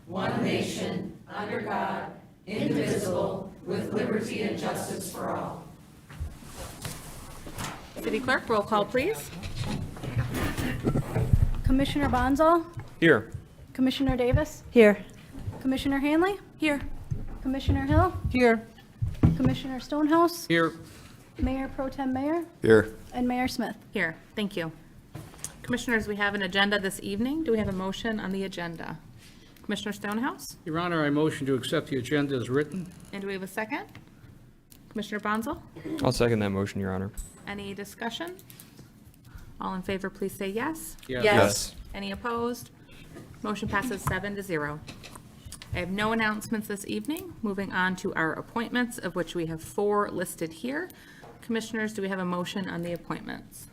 one nation, under God, indivisible, with liberty and justice for all. City Clerk, roll call, please. Commissioner Bonzo? Here. Commissioner Davis? Here. Commissioner Hanley? Here. Commissioner Hill? Here. Commissioner Stonehouse? Here. Mayor Pro Tem Mayor? Here. And Mayor Smith. Here, thank you. Commissioners, we have an agenda this evening. Do we have a motion on the agenda? Commissioner Stonehouse? Your Honor, I motion to accept the agenda as written. And do we have a second? Commissioner Bonzo? I'll second that motion, Your Honor. Any discussion? All in favor, please say yes. Yes. Any opposed? Motion passes 7-0. I have no announcements this evening. Moving on to our appointments, of which we have 4 listed here. Commissioners, do we have a motion on the appointments?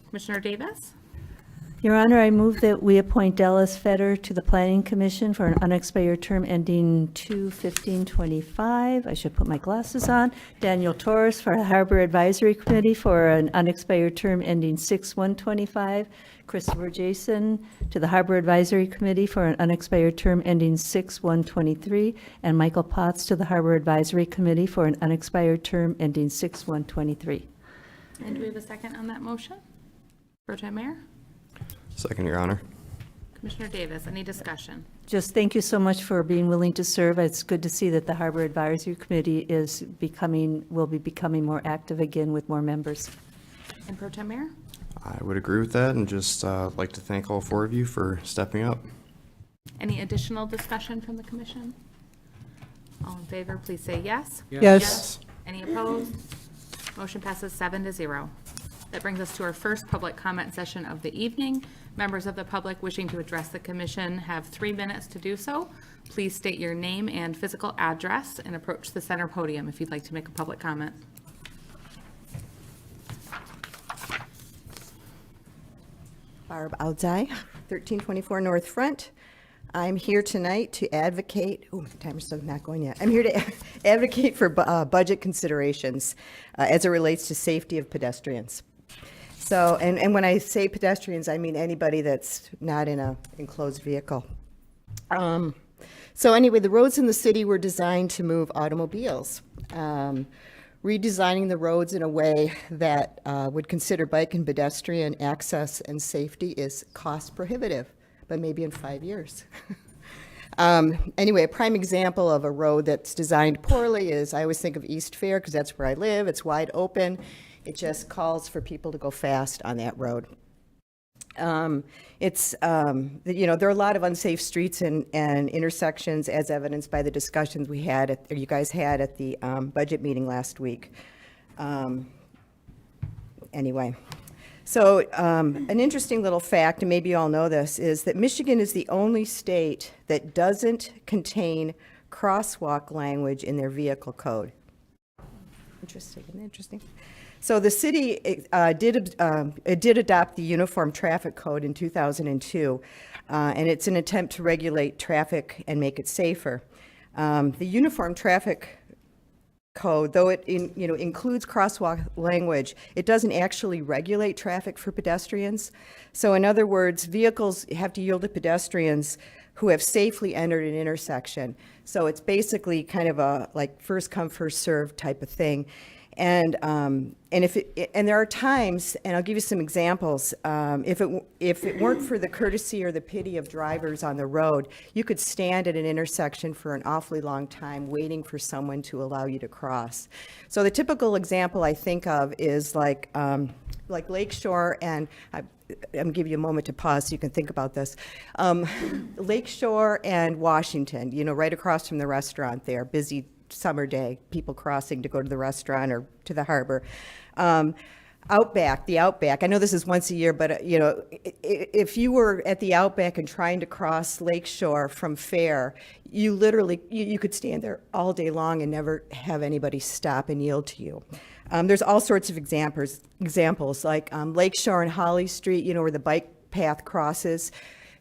Commissioner Davis? Your Honor, I move that we appoint Dallas Fetter to the Planning Commission for an unexpired term ending 2/15/25. I should put my glasses on. Daniel Torres for the Harbor Advisory Committee for an unexpired term ending 6/1/25. Christopher Jason to the Harbor Advisory Committee for an unexpired term ending 6/1/23. And Michael Potts to the Harbor Advisory Committee for an unexpired term ending 6/1/23. And do we have a second on that motion? Pro Tem Mayor? Second, Your Honor. Commissioner Davis, any discussion? Just thank you so much for being willing to serve. It's good to see that the Harbor Advisory Committee will be becoming more active again with more members. And Pro Tem Mayor? I would agree with that and just like to thank all 4 of you for stepping up. Any additional discussion from the commission? All in favor, please say yes. Yes. Any opposed? Motion passes 7-0. That brings us to our first public comment session of the evening. Members of the public wishing to address the commission have 3 minutes to do so. Please state your name and physical address and approach the center podium if you'd like to make a public comment. Barb Oudzai, 1324 North Front. I'm here tonight to advocate, oh, my timer's still not going yet. I'm here to advocate for budget considerations as it relates to safety of pedestrians. So, and when I say pedestrians, I mean anybody that's not in an enclosed vehicle. So anyway, the roads in the city were designed to move automobiles. Redesigning the roads in a way that would consider bike and pedestrian access and safety is cost prohibitive, but maybe in 5 years. Anyway, a prime example of a road that's designed poorly is, I always think of East Fair because that's where I live. It's wide open. It just calls for people to go fast on that road. There are a lot of unsafe streets and intersections as evidenced by the discussions we had, or you guys had at the budget meeting last week. Anyway, so an interesting little fact, and maybe you all know this, is that Michigan is the only state that doesn't contain crosswalk language in their vehicle code. Interesting, isn't that interesting? So the city did adopt the Uniform Traffic Code in 2002, and it's an attempt to regulate traffic and make it safer. The Uniform Traffic Code, though it includes crosswalk language, it doesn't actually regulate traffic for pedestrians. So in other words, vehicles have to yield to pedestrians who have safely entered an intersection. So it's basically kind of a like first come, first served type of thing. And there are times, and I'll give you some examples. If it weren't for the courtesy or the pity of drivers on the road, you could stand at an intersection for an awfully long time waiting for someone to allow you to cross. So the typical example I think of is like Lakeshore, and I'm going to give you a moment to pause so you can think about this. Lakeshore and Washington, right across from the restaurant there, busy summer day, people crossing to go to the restaurant or to the harbor. The Outback, I know this is once a year, but if you were at the Outback and trying to cross Lakeshore from Fair, you literally, you could stand there all day long and never have anybody stop and yield to you. There's all sorts of examples like Lakeshore and Holly Street, where the bike path crosses.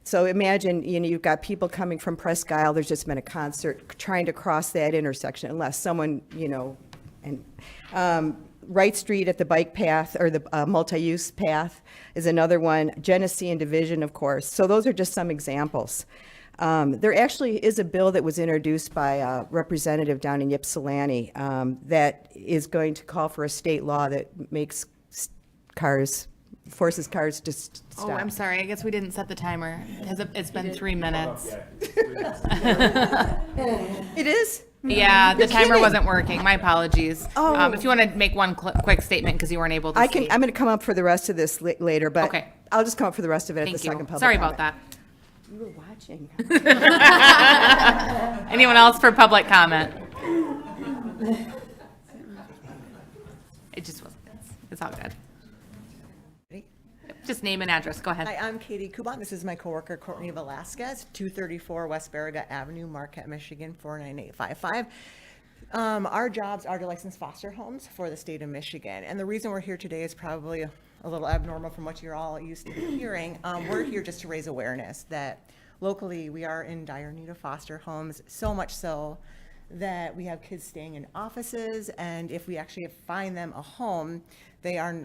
So imagine, you've got people coming from Presque Isle, there's just been a concert, trying to cross that intersection unless someone, Wright Street at the bike path, or the multi-use path is another one, Genesee and Division, of course. So those are just some examples. There actually is a bill that was introduced by a representative down in Ypsilanti that is going to call for a state law that makes forces cars to stop. Oh, I'm sorry. I guess we didn't set the timer. It's been 3 minutes. It is? Yeah, the You're timer kidding. wasn't working. My apologies. Oh. If you want to make one quick statement because you weren't able to I'm see. going to come up for the rest of this later, but Okay. I'll just come up for the rest of it at the Thank second you. public Sorry comment. about that. You were watching. Anyone else for public comment? It just wasn't. It's all good. Just name and address. Go ahead. Hi, I'm Katie Kuban. This is my coworker Courtney Velasquez, 234 West Barriga Avenue, Marquette, Michigan, 49855. Our jobs are to license foster homes for the state of Michigan. And the reason we're here today is probably a little abnormal from what you're all used to hearing. We're here just to raise awareness that locally we are in dire need of foster homes, so much so that we have kids staying in offices. And if we actually find them a home, they are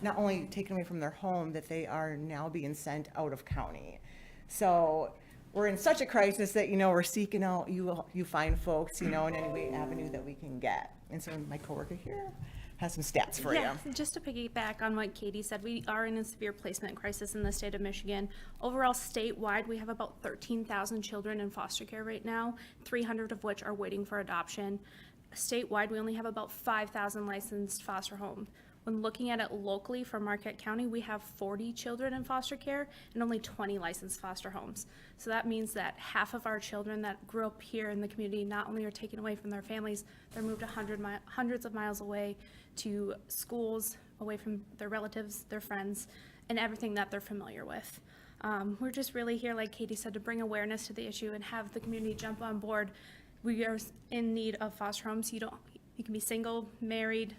not only taken away from their home, that they are now being sent out of county. So we're in such a crisis that, we're seeking out, you find folks, in any way avenue that we can get. And so my coworker here has some stats for you. Yeah, just to piggyback on what Katie said, we are in a severe placement crisis in the state of Michigan. Overall, statewide, we have about 13,000 children in foster care right now, 300 of which are waiting for adoption. Statewide, we only have about 5,000 licensed foster homes. When looking at it locally for Marquette County, we have 40 children in foster care and only 20 licensed foster homes. So that means that half of our children that grew up here in the community not only are taken away from their families, they're moved hundreds of miles away to schools, away from their relatives, their friends, and everything that they're familiar with. We're just really here, like Katie said, to bring awareness to the issue and have the community jump on board. We are in need of foster homes. You can be single, married.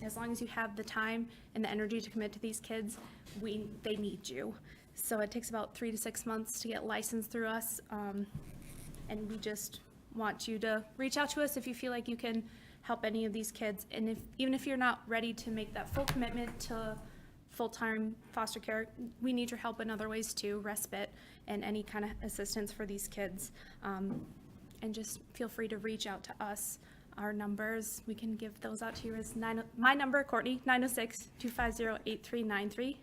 As long as you have the time and the energy to commit to these kids, they need you. So it takes about 3 to 6 months to get licensed through us. And we just want you to reach out to us if you feel like you can help any of these kids. And even if you're not ready to make that full commitment to full-time foster care, we need your help in other ways too, respite and any kind of assistance for these kids. And just feel free to reach out to us. Our numbers, we can give those out to you as my number, Courtney, 906-250-8393.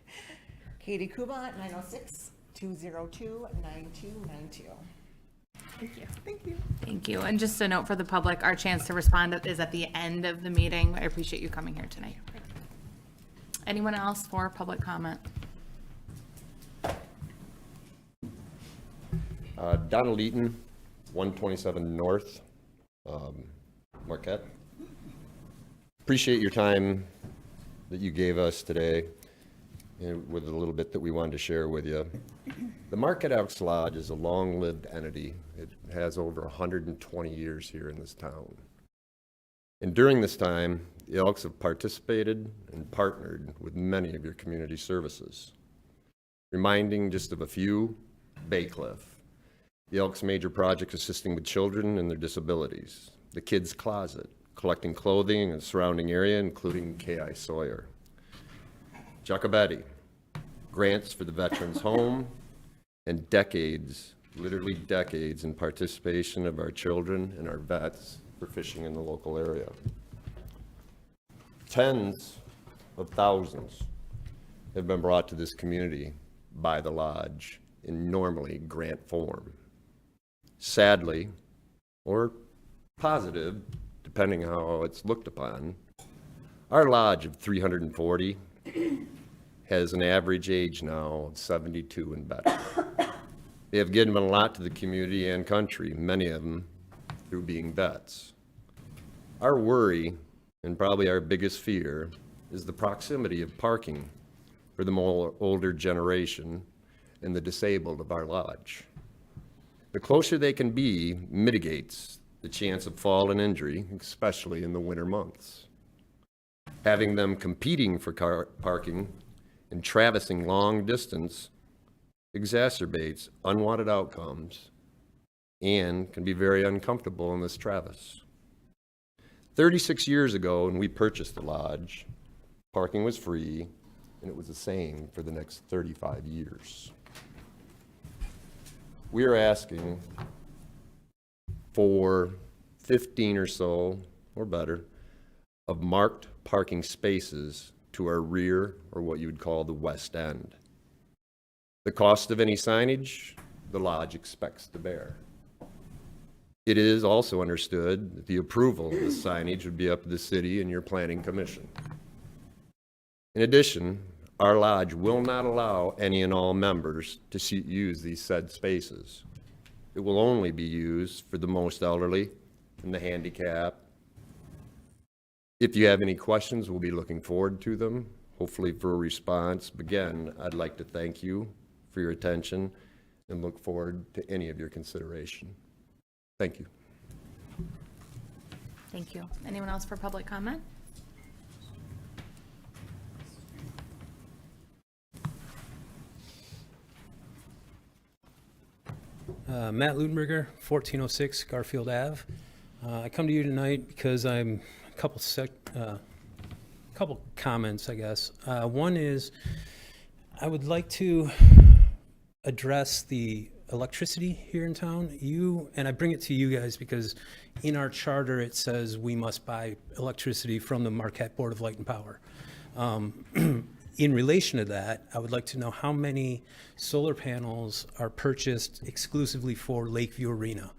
Katie Kuban, 906-202-9292. Thank you. Thank you. Thank you. And just a note for the public, our chance to respond is at the end of the meeting. I appreciate you coming here tonight. Anyone else for public comment? Donald Eaton, 127 North, Marquette. Appreciate your time that you gave us today with a little bit that we wanted to share with you. The Marquette Elks Lodge is a long-lived entity. It has over 120 years here in this town. And during this time, the Elks have participated and partnered with many of your community services. Reminding just of a few, Baycliff, the Elks' major project assisting with children and their disabilities, the Kids Closet, collecting clothing in the surrounding area, including K.I. Sawyer. Jacobetti, grants for the Veterans Home, and decades, literally decades, in participation of our children and our vets for fishing in the local area. Tens of thousands have been brought to this community by the Lodge in normally grant form. Sadly, or positive, depending how it's looked upon, our Lodge of 340 has an average age now of 72 and better. They have given a lot to the community and country, many of them through being vets. Our worry, and probably our biggest fear, is the proximity of parking for the more older generation and the disabled of our lodge. The closer they can be mitigates the chance of fall and injury, especially in the winter months. Having them competing for parking and traversing long distance exacerbates unwanted outcomes and can be very uncomfortable in this traverse. 36 years ago, when we purchased the lodge, parking was free, and it was the same for the next 35 years. we are asking for 15 or so, or better, of marked parking spaces to our rear, or what you would call the west end. The cost of any signage, the lodge expects to bear. It is also understood that the approval of the signage would be up to the city and your planning commission. In addition, our lodge will not allow any and all members to use these said spaces. It will only be used for the most elderly and the handicapped. If you have any questions, we'll be looking forward to them, hopefully for a response. Again, I'd like to thank you for your attention and look forward to any of your consideration. Thank you. Thank you. Anyone else for public comment? Matt Ludenberger, 1406 Garfield Ave. I come to you tonight because I'm a couple comments, I guess. One is I would like to address the electricity here in town. And I bring it to you guys because in our charter it says we must buy electricity from the Marquette Board of Light and Power. In relation to that, I would like to know how many solar panels are purchased exclusively for Lakeview Arena.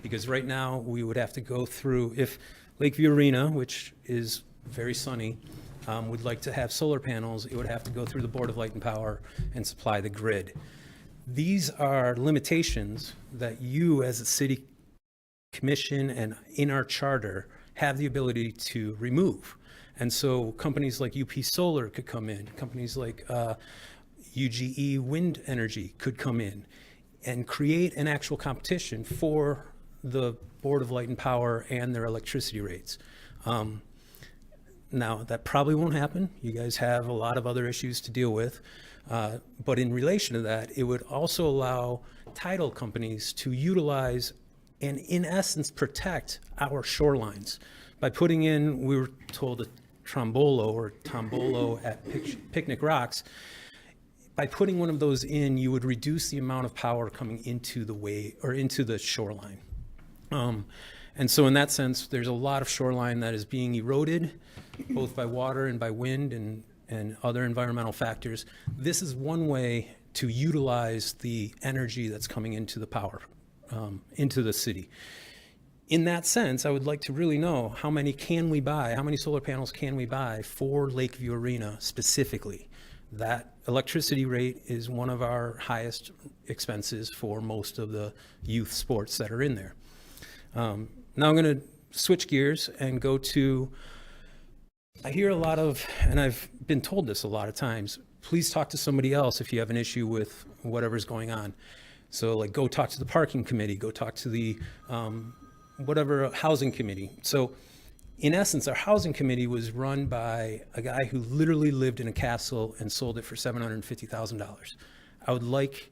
Because right now we would have to go through, if Lakeview Arena, which is very sunny, would like to have solar panels, it would have to go through the Board of Light and Power and supply the grid. These are limitations that you as a city commission and in our charter have the ability to remove. And so companies like UP Solar could come in, companies like UGE Wind Energy could come in and create an actual competition for the Board of Light and Power and their electricity rates. Now, that probably won't happen. You guys have a lot of other issues to deal with. But in relation to that, it would also allow title companies to utilize and, in essence, protect our shorelines. By putting in, we were told, a tombolo at Picnic Rocks, by putting one of those in, you would reduce the amount of power coming into the shoreline. And so in that sense, there's a lot of shoreline that is being eroded, both by water and by wind and other environmental factors. This is one way to utilize the energy that's coming into the power, into the city. In that sense, I would like to really know how many solar panels can we buy for Lakeview Arena specifically? That electricity rate is one of our highest expenses for most of the youth sports that are in there. Now I'm going to switch gears and go to, I hear a lot of, and I've been told this a lot of times, please talk to somebody else if you have an issue with whatever's going on. So like go talk to the parking committee, go talk to the whatever housing committee. So in essence, our housing committee was run by a guy who literally lived in a castle and sold it for $750,000. I would like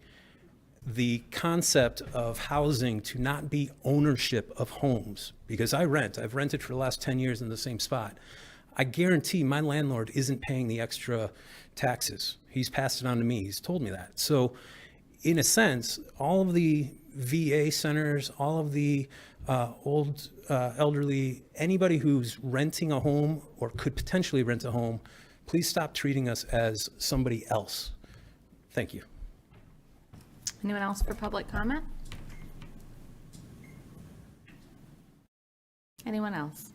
the concept of housing to not be ownership of homes, because I've rented for the last 10 years in the same spot. I guarantee my landlord isn't paying the extra taxes. He's passed it on to me. He's told me that. So in a sense, all of the VA centers, all of the old elderly, anybody who's renting a home or could potentially rent a home, please stop treating us as somebody else. Thank you. Anyone else for public comment? Anyone else?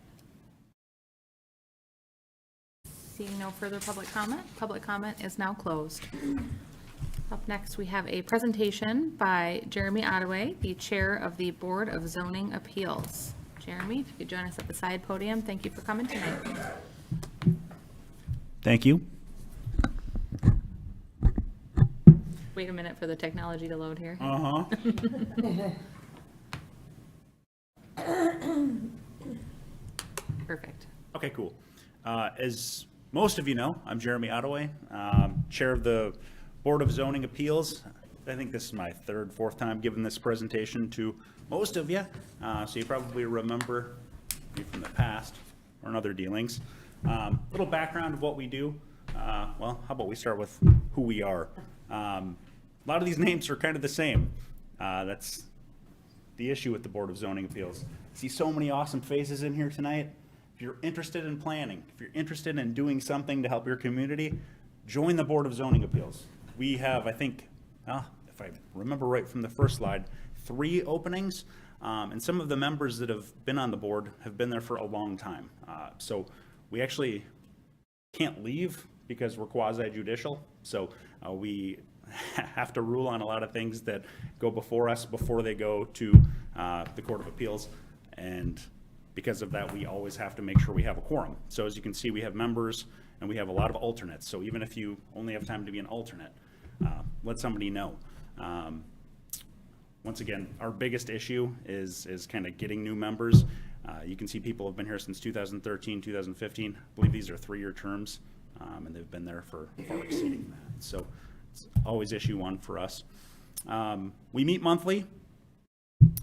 Seeing no further public comment is now closed. Up next, we have a presentation by Jeremy Ottaway, the Chair of the Board of Zoning Appeals. Jeremy, if you could join us at the side podium. Thank you for coming tonight. Thank you. Wait a minute for the technology to load here. Perfect. Okay, cool. As most of you know, I'm Jeremy Ottaway, Chair of the Board of Zoning Appeals. I think this is my fourth time giving this presentation to most of you, so you probably remember me from the past or in other dealings. Little background of what we do. Well, how about we start with who we are. a lot of these names are kind of the same. That's the issue with the Board of Zoning Appeals. See so many awesome faces in here tonight. If you're interested in planning, if you're interested in doing something to help your community, join the Board of Zoning Appeals. We have, I think, if I remember right from the first slide, 3 openings, and some of the members that have been on the board have been there for a long time. So we actually can't leave because we're quasi-judicial. So we have to rule on a lot of things that go before us before they go to the Court of Appeals. And because of that, we always have to make sure we have a quorum. So as you can see, we have members and we have a lot of alternates. So even if you only have time to be an alternate, let somebody know. Once again, our biggest issue is kind of getting new members. You can see people have been here since 2013, 2015. I believe these are 3-year terms, and they've been there for far exceeding that. So it's always issue 1 for us. We meet monthly.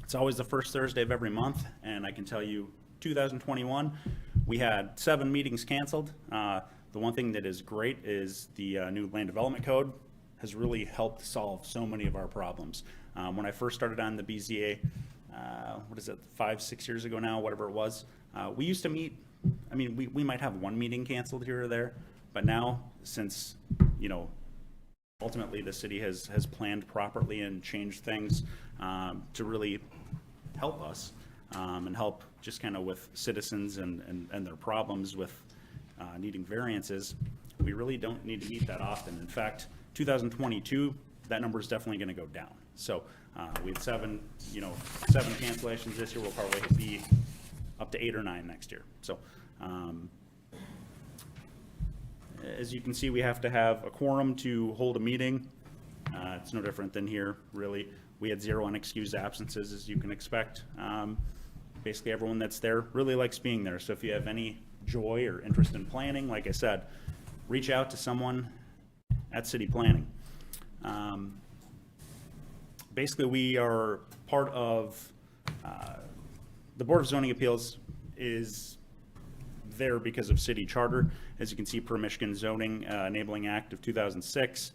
It's always the first Thursday of every month, and I can tell you 2021, we had 7 meetings canceled. The one thing that is great is the new land development code has really helped solve so many of our problems. When I first started on the BZA, 5-6 years ago now, whatever it was, we used to meet, I mean, we might have 1 meeting canceled here or there, but now, since, ultimately the city has planned properly and changed things to really help us and help just kind of with citizens and their problems with needing variances, we really don't need to meet that often. In fact, 2022, that number is definitely going to go down. So we had 7 cancellations this year. We'll probably be up to 8 or 9 next year. So as you can see, we have to have a quorum to hold a meeting. It's no different than here, really. We had 0 unexcused absences, as you can expect. Basically, everyone that's there really likes being there. So if you have any joy or interest in planning, like I said, reach out to someone at City Planning. Basically, we are part of the Board of Zoning Appeals is there because of city charter. As you can see, per Michigan Zoning Enabling Act of 2006,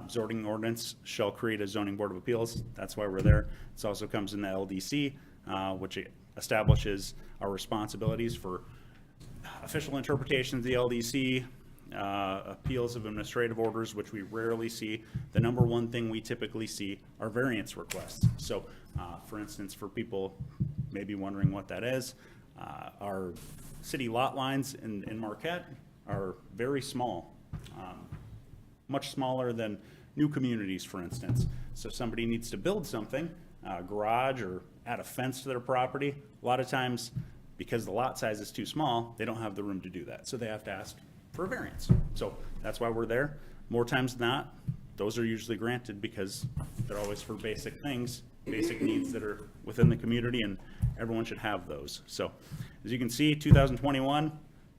zoning ordinance shall create a zoning board of appeals. That's why we're there. This also comes in the LDC, which establishes our responsibilities for official interpretations of the LDC, appeals of administrative orders, which we rarely see. The number one thing we typically see are variance requests. So, for instance, for people maybe wondering what that is, our city lot lines in Marquette are very small, much smaller than new communities, for instance. So if somebody needs to build something, a garage or add a fence to their property, a lot of times, because the lot size is too small, they don't have the room to do that. So they have to ask for a variance. So that's why we're there. More times than not, those are usually granted because they're always for basic things, basic needs that are within the community, and everyone should have those. So as you can see, 2021,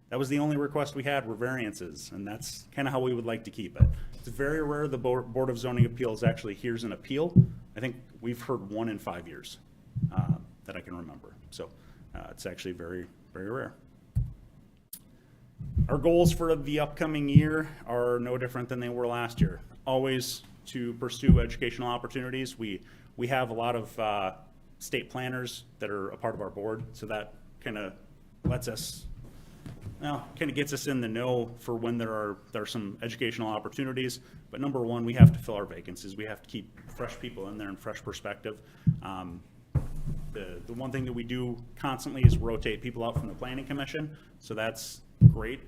that was the only request we had were variances, and that's kind of how we would like to keep it. It's very rare the Board of Zoning Appeals actually hears an appeal. I think we've heard 1 in 5 years that I can remember. So it's actually very, very rare. Our goals for the upcoming year are no different than they were last year. Always to pursue educational opportunities. We have a lot of state planners that are a part of our board, so that kind of lets us, kind of gets us in the know for when there are some educational opportunities. But number one, we have to fill our vacancies. We have to keep fresh people in there and fresh perspective. The one thing that we do constantly is rotate people out from the Planning Commission, so that's great.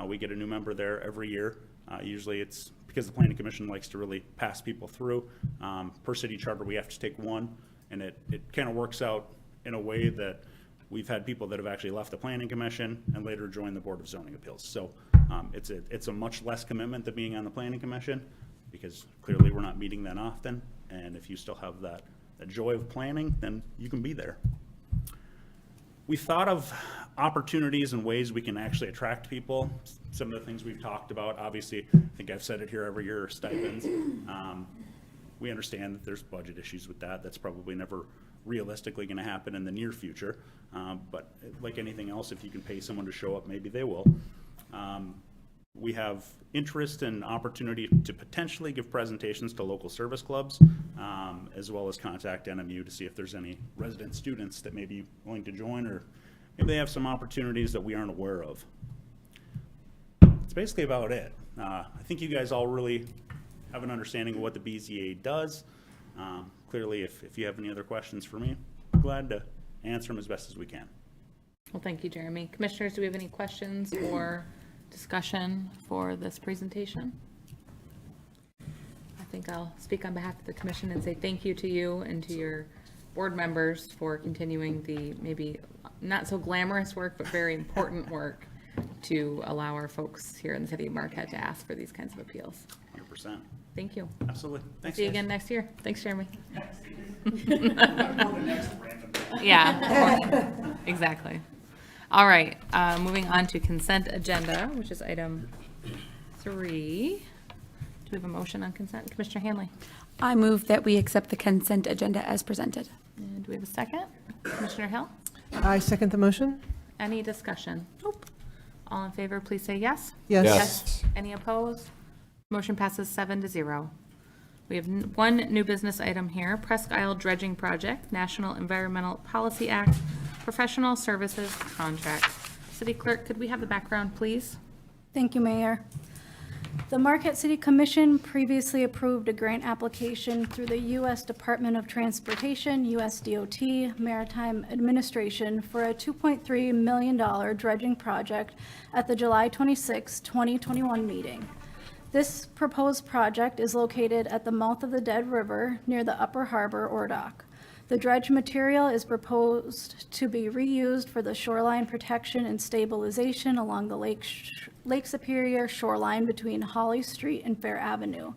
We get a new member there every year. Usually it's because the Planning Commission likes to really pass people through. Per city charter, we have to take 1, and it kind of works out in a way that we've had people that have actually left the Planning Commission and later joined the Board of Zoning Appeals. So it's a much less commitment than being on the Planning Commission, because clearly we're not meeting that often, and if you still have that joy of planning, then you can be there. We thought of opportunities and ways we can actually attract people. Some of the things we've talked about, obviously, I think I've said it here every year, are stipends. We understand that there's budget issues with that. That's probably never realistically going to happen in the near future. But like anything else, if you can pay someone to show up, maybe they will. we have interest and opportunity to potentially give presentations to local service clubs, as well as contact NMU to see if there's any resident students that may be willing to join, or maybe they have some opportunities that we aren't aware of. That's basically about it. I think you guys all really have an understanding of what the BZA does. Clearly, if you have any other questions for me, I'm glad to answer them as best as we can. Well, thank you, Jeremy. Commissioners, do we have any questions or discussion for this presentation? I think I'll speak on behalf of the commission and say thank you to you and to your board members for continuing the maybe not so glamorous work, but very important work to allow our folks here in the city of Marquette to ask for these kinds of appeals. 100%. Thank you. Absolutely. Thanks, See you guys. again next year. Thanks, Jeremy. Next random thing. Yeah, exactly. All right, moving on to consent agenda, which is item 3. Do we have a motion on consent? Commissioner Hanley? I move that we accept the consent agenda as presented. And do we have a second? Commissioner Hill? I second the motion. Any discussion? Nope. All in favor, please say yes. Yes. Yes. Any opposed? Motion passes 7-0. We have one new business item here, Presque Isle Dredging Project, National Environmental Policy Act, Professional Services Contract. City Clerk, could we have the background, please? Thank you, Mayor. The Marquette City Commission previously approved a grant application through the U.S. Department of Transportation, USDOT, Maritime Administration for a $2.3 million dredging project at the July 26, 2021 meeting. This proposed project is located at the mouth of the Dead River near the Upper Harbor or dock. The dredge material is proposed to be reused for the shoreline protection and stabilization along the Lake Superior shoreline between Holly Street and Fair Avenue.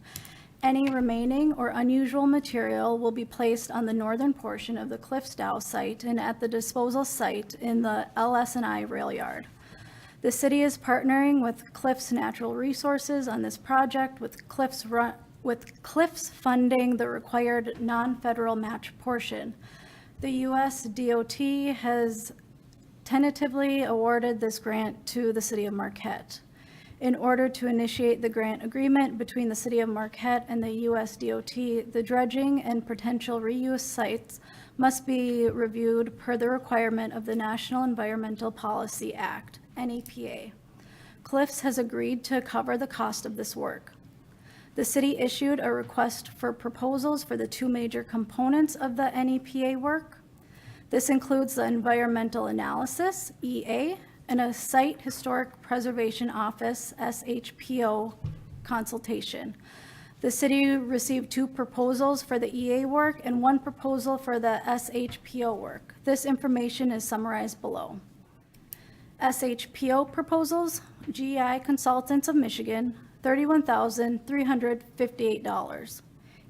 Any remaining or unusual material will be placed on the northern portion of the Cliffs Dow site and at the disposal site in the LS&I rail yard. The city is partnering with Cliffs Natural Resources on this project, with Cliffs funding the required non-federal match portion. The U.S. DOT has tentatively awarded this grant to the city of Marquette. In order to initiate the grant agreement between the city of Marquette and the U.S. DOT, the dredging and potential reuse sites must be reviewed per the requirement of the National Environmental Policy Act, NEPA. Cliffs has agreed to cover the cost of this work. The city issued a request for proposals for the 2 major components of the NEPA work. This includes the environmental analysis, EA, and a site historic preservation office, SHPO, consultation. The city received 2 proposals for the EA work and 1 proposal for the SHPO work. This information is summarized below. SHPO proposals, GEI Consultants of Michigan, $31,358.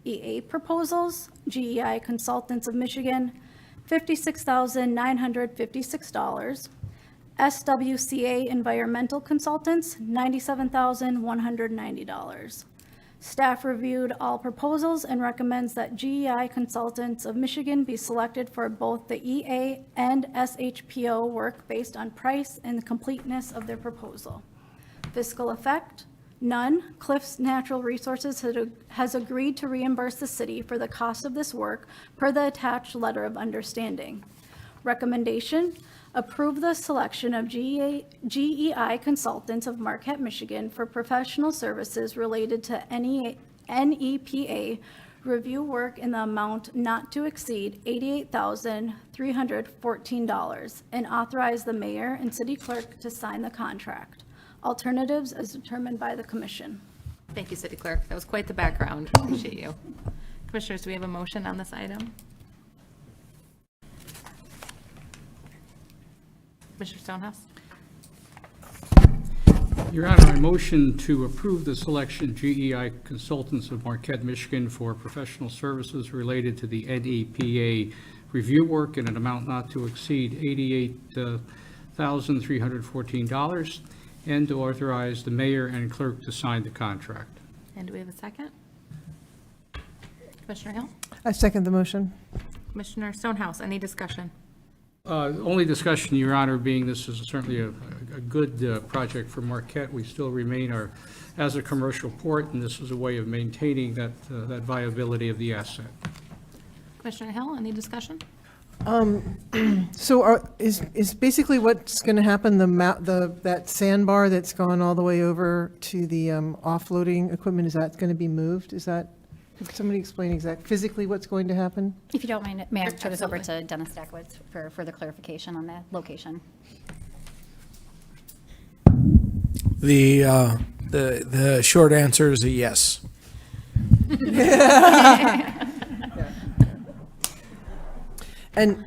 EA proposals, GEI Consultants of Michigan, $56,956. SWCA Environmental Consultants, $97,190. Staff reviewed all proposals and recommends that GEI Consultants of Michigan be selected for both the EA and SHPO work based on price and the completeness of their proposal. Fiscal effect, none. Cliffs Natural Resources has agreed to reimburse the city for the cost of this work per the attached letter of understanding. Recommendation, approve the selection of GEI Consultants of Marquette, Michigan for professional services related to NEPA review work in the amount not to exceed $88,314 and authorize the mayor and city clerk to sign the contract. Alternatives as determined by the commission. Thank you, City Clerk. That was quite the background. Appreciate you. Commissioners, do we have a motion on this item? Commissioner Stonehouse? Your Honor, I motion to approve the selection GEI Consultants of Marquette, Michigan for professional services related to the NEPA review work in an amount not to exceed $88,314, and to authorize the mayor and clerk to sign the contract. And do we have a second? Commissioner Hill? I second the motion. Commissioner Stonehouse, any discussion? Only discussion, Your Honor, being this is certainly a a good project for Marquette. We still remain as a commercial port, and this is a way of maintaining that viability of the asset. Commissioner Hill, any discussion? So is basically what's going to happen, that sandbar that's gone all the way over to the offloading equipment, is that going to be moved? Could somebody explain physically what's going to happen? If you don't mind, may I turn this over to Dennis Stackwitz for further clarification on that location? The short answer is a yes. And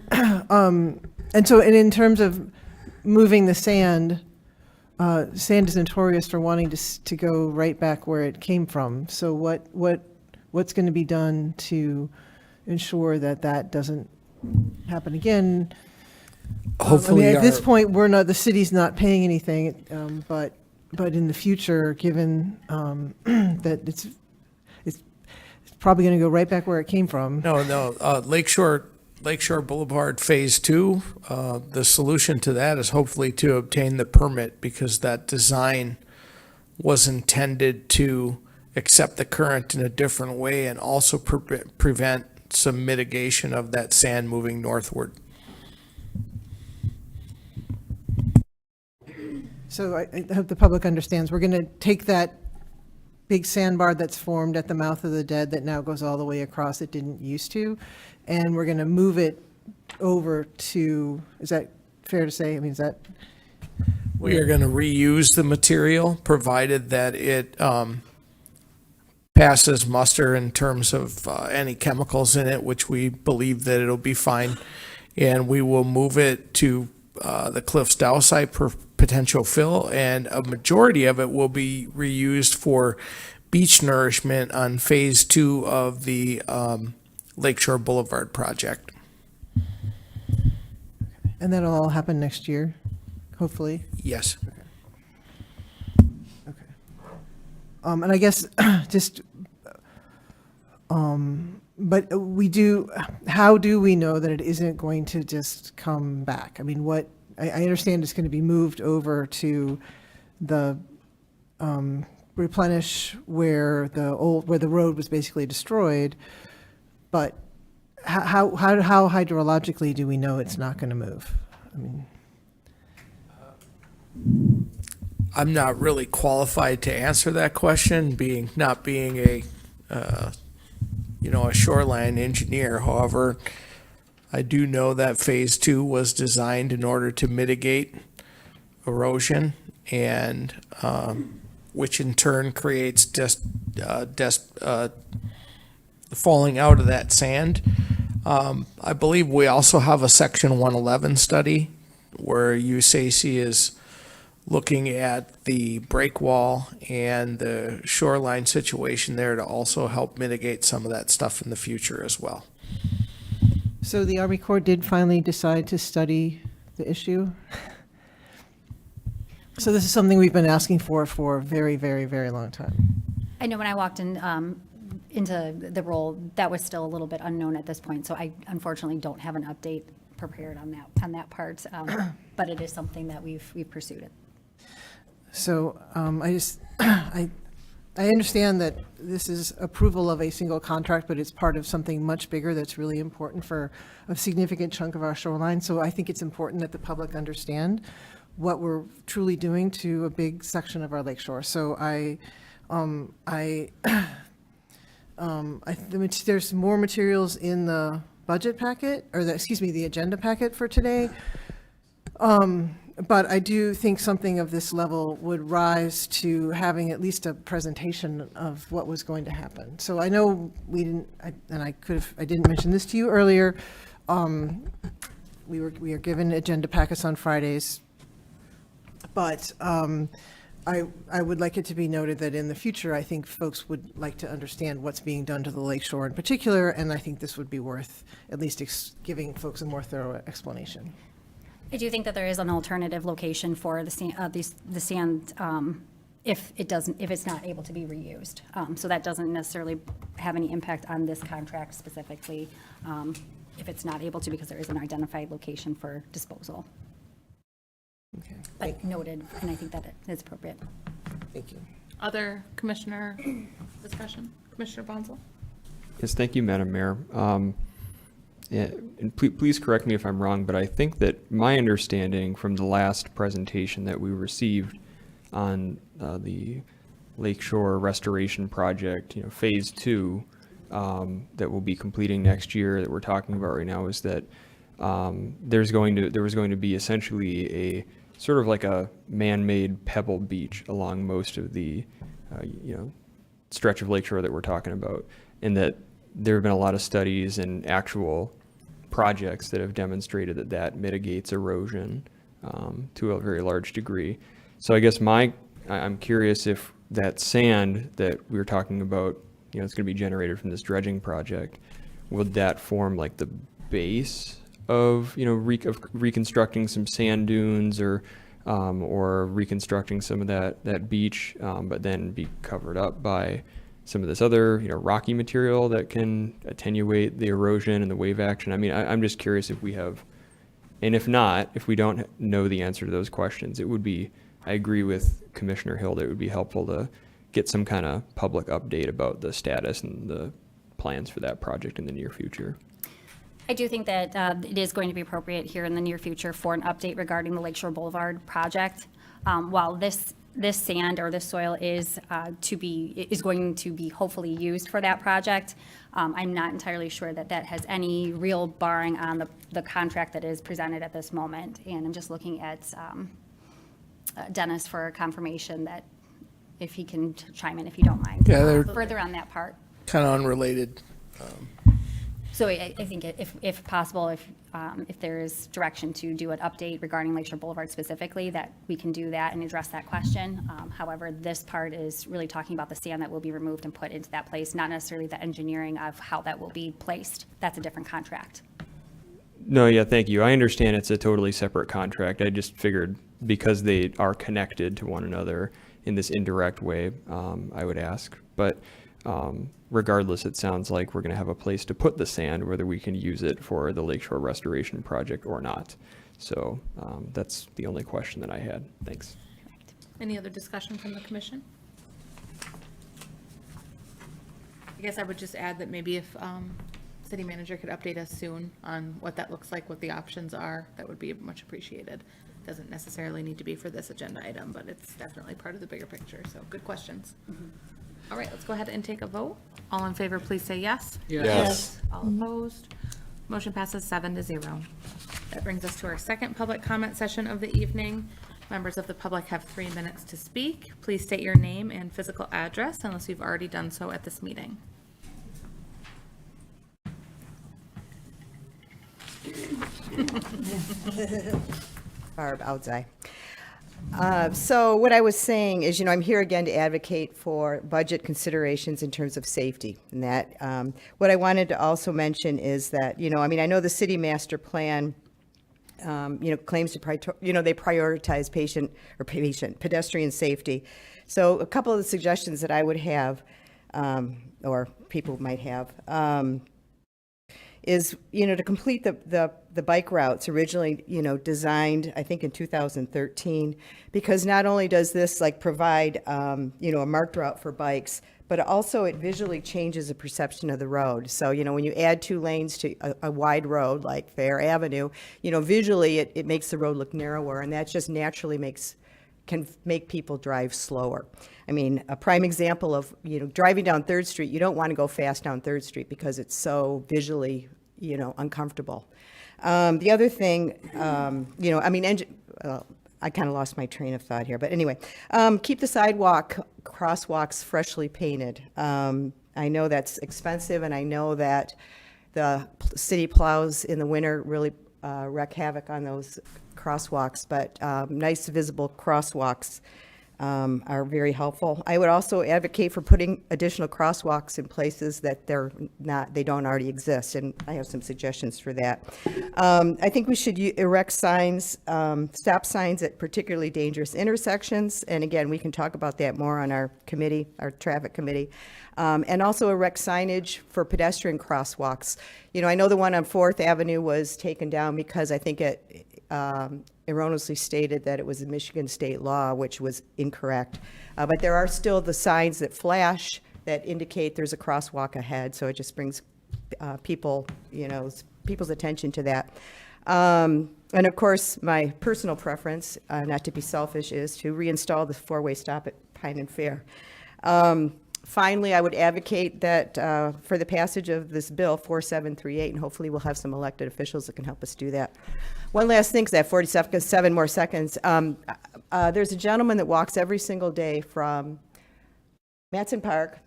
so in terms of moving the sand, sand is notorious for wanting to go right back where it came from. So what's going to be done to ensure that doesn't happen again? Hopefully, at this point, the city's not paying anything, but in the future, given that it's probably going to go right back where it came from. No. Lakeshore Boulevard Phase 2, the solution to that is hopefully to obtain the permit, because that design was intended to accept the current in a different way and also prevent some mitigation of that sand moving northward. So I hope the public understands. We're going to take that big sandbar that's formed at the mouth of the Dead that now goes all the way across, it didn't used to, and we're going to move it over to, is that fair to say? I mean, is that? We are going to reuse the material, provided that it passes muster in terms of any chemicals in it, which we believe that it'll be fine. And we will move it to the Cliffs Dow site for potential fill, and a majority of it will be reused for beach nourishment on Phase 2 of the Lakeshore Boulevard project. And that'll all happen next year, hopefully? Yes. Okay. And I guess just, but how do we know that it isn't going to just come back? I mean, I understand it's going to be moved over to the replenish where the road was basically destroyed, but how hydrologically do we know it's not going to move? I mean, I'm not really qualified to answer that question, not being a shoreline engineer. However, I do know that Phase 2 was designed in order to mitigate erosion, and which in turn creates falling out of that sand. I believe we also have a Section 111 study where USAC is looking at the break wall and the shoreline situation there to also help mitigate some of that stuff in the future as well. so the Army Corps did finally decide to study the issue? So this is something we've been asking for a very, very, very long time. I know when I walked in, into the role, that was still a little bit unknown at this point, so I unfortunately don't have an update prepared on that part, but it is something that we've pursued it. So I understand that this is approval of a single contract, but it's part of something much bigger that's really important for a significant chunk of our shoreline. So I think it's important that the public understand what we're truly doing to a big section of our lakeshore. So there's more materials in the budget packet, or the agenda packet for today. But I do think something of this level would rise to having at least a presentation of what was going to happen. So I know we didn't, I didn't mention this to you earlier. We are given agenda packets on Fridays, but I would like it to be noted that in the future, I think folks would like to understand what's being done to the lakeshore in particular, and I think this would be worth at least giving folks a more thorough explanation. I do think that there is an alternative location for the sand if it's not able to be reused. So that doesn't necessarily have any impact on this contract specifically if it's not able to, because there is an identified location for disposal. But noted, and I think that it is appropriate. Thank you. Other commissioner discussion? Commissioner Bonzel? Yes, thank you, Madam Mayor. Yeah, and please correct me if I'm wrong, but I think that my understanding from the last presentation that we received on the Lakeshore Restoration Project, Phase 2, that we'll be completing next year, that we're talking about right now, is that there was going to be essentially a sort of like a man-made pebble beach along most of the stretch of lakeshore that we're talking about, and that there have been a lot of studies and actual projects that have demonstrated that that mitigates erosion to a very large degree. So I guess I'm curious if that sand that we were talking about, it's going to be generated from this dredging project, would that form like the base of reconstructing some sand dunes or reconstructing some of that beach, but then be covered up by some of this other rocky material that can attenuate the erosion and the wave action? I mean, I'm just curious if we have, and if not, if we don't know the answer to those questions, it would be, I agree with Commissioner Hill, that it would be helpful to get some kind of public update about the status and the plans for that project in the near future. I do think that it is going to be appropriate here in the near future for an update regarding the Lakeshore Boulevard project. While this sand or this soil is going to be hopefully used for that project, I'm not entirely sure that that has any real bearing on the contract that is presented at this moment. And I'm just looking at Dennis for confirmation that if he can chime in, if you don't mind. Yeah, they're further on that part. kind of unrelated. So I think if possible, if there is direction to do an update regarding Lakeshore Boulevard specifically, that we can do that and address that question. However, this part is really talking about the sand that will be removed and put into that place, not necessarily the engineering of how that will be placed. That's a different contract. No, yeah, thank you. I understand it's a totally separate contract. I just figured because they are connected to one another in this indirect way, I would ask. But regardless, it sounds like we're going to have a place to put the sand, whether we can use it for the Lakeshore Restoration Project or not. So that's the only question that I had. Thanks. Any other discussion from the commission? I guess I would just add that maybe if city manager could update us soon on what that looks like, what the options are, that would be much appreciated. Doesn't necessarily need to be for this agenda item, but it's definitely part of the bigger picture. So good questions. All right, let's go ahead and take a vote. All in favor, please say yes. Yes. All opposed? Motion passes 7-0. That brings us to our second public comment session of the evening. Members of the public have 3 minutes to speak. Please state your name and physical address unless you've already done so at this meeting. Barb Outside. So what I was saying is, I'm here again to advocate for budget considerations in terms of safety. And that, what I wanted to also mention is that, I know the city master plan, claims to, they prioritize pedestrian safety. So a couple of the suggestions that I would have, or people might have, is, to complete the bike routes originally, designed, I think in 2013, because not only does this provide, a marked route for bikes, but also it visually changes the perception of the road. So, when you add 2 lanes to a wide road like Fair Avenue, visually it makes the road look narrower, and that just naturally can make people drive slower. I mean, a prime example of, driving down 3rd Street, you don't want to go fast down 3rd Street because it's so visually, uncomfortable. The other thing, I kind of lost my train of thought here, but anyway, keep the crosswalks freshly painted. I know that's expensive, and I know that the city plows in the winter really wreak havoc on those crosswalks, but nice visible crosswalks are very helpful. I would also advocate for putting additional crosswalks in places that they don't already exist, and I have some suggestions for that. I think we should erect signs, stop signs at particularly dangerous intersections, and again, we can talk about that more on our committee, our traffic committee, and also erect signage for pedestrian crosswalks. I know the one on 4th Avenue was taken down because I think erroneously stated that it was a Michigan state law, which was incorrect. But there are still the signs that flash that indicate there's a crosswalk ahead, so it just brings people's attention to that. And of course, my personal preference, not to be selfish, is to reinstall the four-way stop at Pine and Fair. Finally, I would advocate that for the passage of this bill, 4738, and hopefully we'll have some elected officials that can help us do that. One last thing, because I have 47 more seconds. There's a gentleman that walks every single day from Matson Park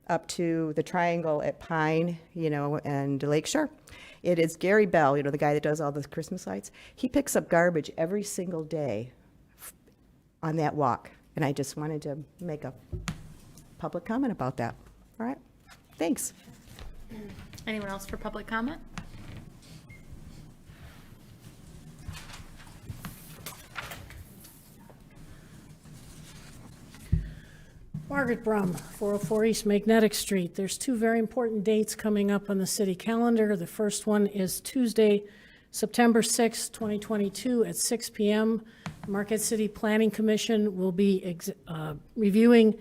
up to the Triangle at Pine, and Lakeshore. It is Gary Bell, the guy that does all the Christmas lights. He picks up garbage every single day on that walk, and I just wanted to make a public comment about that. All right, thanks. Anyone else for public comment? Margaret Brum, 404 East Magnetic Street. There's two very important dates coming up on the city calendar. The first one is Tuesday, September 6, 2022 at 6 p.m. Marquette City Planning Commission will be reviewing